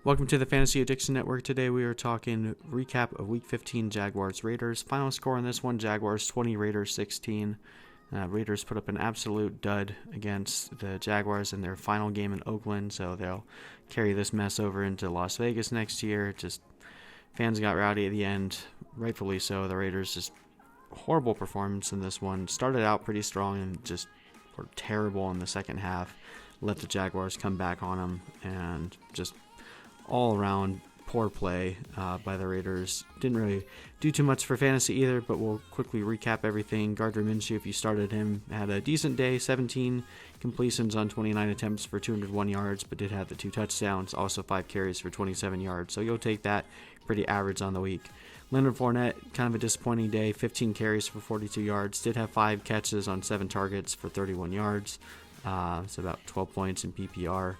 Welcome to the Fantasy Addiction Network. Today we are talking recap of Week 15 Jaguars Raiders. Final score on this one: Jaguars 20, Raiders 16. Raiders put up an absolute dud against the Jaguars in their final game in Oakland, so they'll carry this mess over into Las Vegas next year. Just fans got rowdy at the end, rightfully so. The Raiders just horrible performance in this one. Started out pretty strong and just were terrible in the second half. Let the Jaguars come back on them and just all around poor play by the Raiders. Didn't really do too much for fantasy either, but we'll quickly recap everything. Gardner Minshew, if you started him, had a decent day. 17 completions on 29 attempts for 201 yards, but did have the 2 touchdowns. Also 5 carries for 27 yards, so you'll take that. Pretty average on the week. Leonard Fournette, kind of a disappointing day. 15 carries for 42 yards. Did have 5 catches on 7 targets for 31 yards. It's about 12 points in PPR.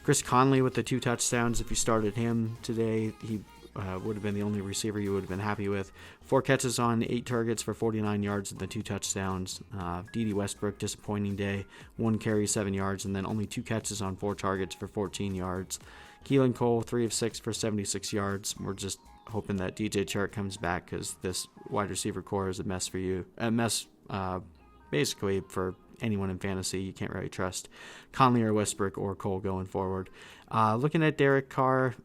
Chris Conley with the 2 touchdowns. If you started him today, he would have been the only receiver you would have been happy with. 4 catches on 8 targets for 49 yards and the 2 touchdowns. D.D. Westbrook, disappointing day. 1 carry, 7 yards, and then only 2 catches on 4 targets for 14 yards. Keelan Cole, 3 of 6 for 76 yards. We're just hoping that DJ Chark comes back because this wide receiver core is a mess for you. A mess, basically, for anyone in fantasy. You can't really trust Conley or Westbrook or Cole going forward. Looking at Derek Carr,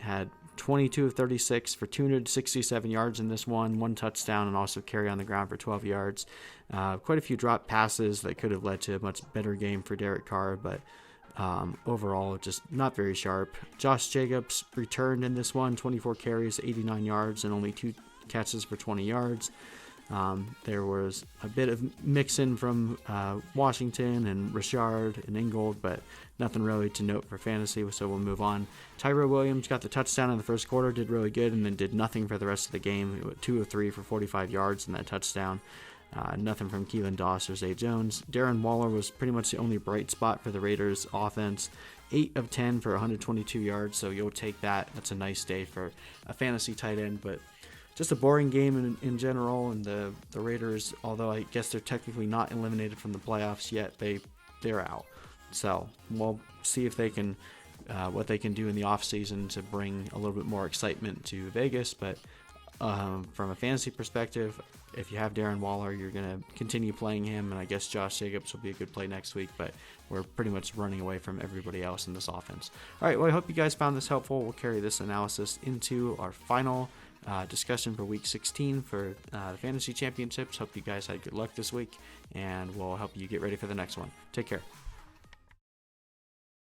had 22 of 36 for 267 yards in this one, 1 touchdown, and also carry on the ground for 12 yards. Quite a few drop passes that could have led to a much better game for Derek Carr, but overall just not very sharp. Josh Jacobs returned in this one, 24 carries, 89 yards, and only 2 catches for 20 yards. There was a bit of mix-in from Washington and Richard and Ingold, but nothing really to note for fantasy, so we'll move on. Tyrell Williams got the touchdown in the first quarter, did really good, and then did nothing for the rest of the game. 2 of 3 for 45 yards in that touchdown. Nothing from Keelan Doss or Zay Jones. Darren Waller was pretty much the only bright spot for the Raiders offense. 8 of 10 for 122 yards, so you'll take that. That's a nice day for a fantasy tight end, but just a boring game in general, and the Raiders, although I guess they're technically not eliminated from the playoffs yet, they're out. So we'll see if they can what they can do in the offseason to bring a little bit more excitement to Vegas. But from a fantasy perspective, if you have Darren Waller, you're going to continue playing him, and I guess Josh Jacobs will be a good play next week, but we're pretty much running away from everybody else in this offense. All right, well, I hope you guys found this helpful. We'll carry this analysis into our final discussion for Week 16 for the Fantasy Championships. Hope you guys had good luck this week, and we'll help you get ready for the next one. Take care.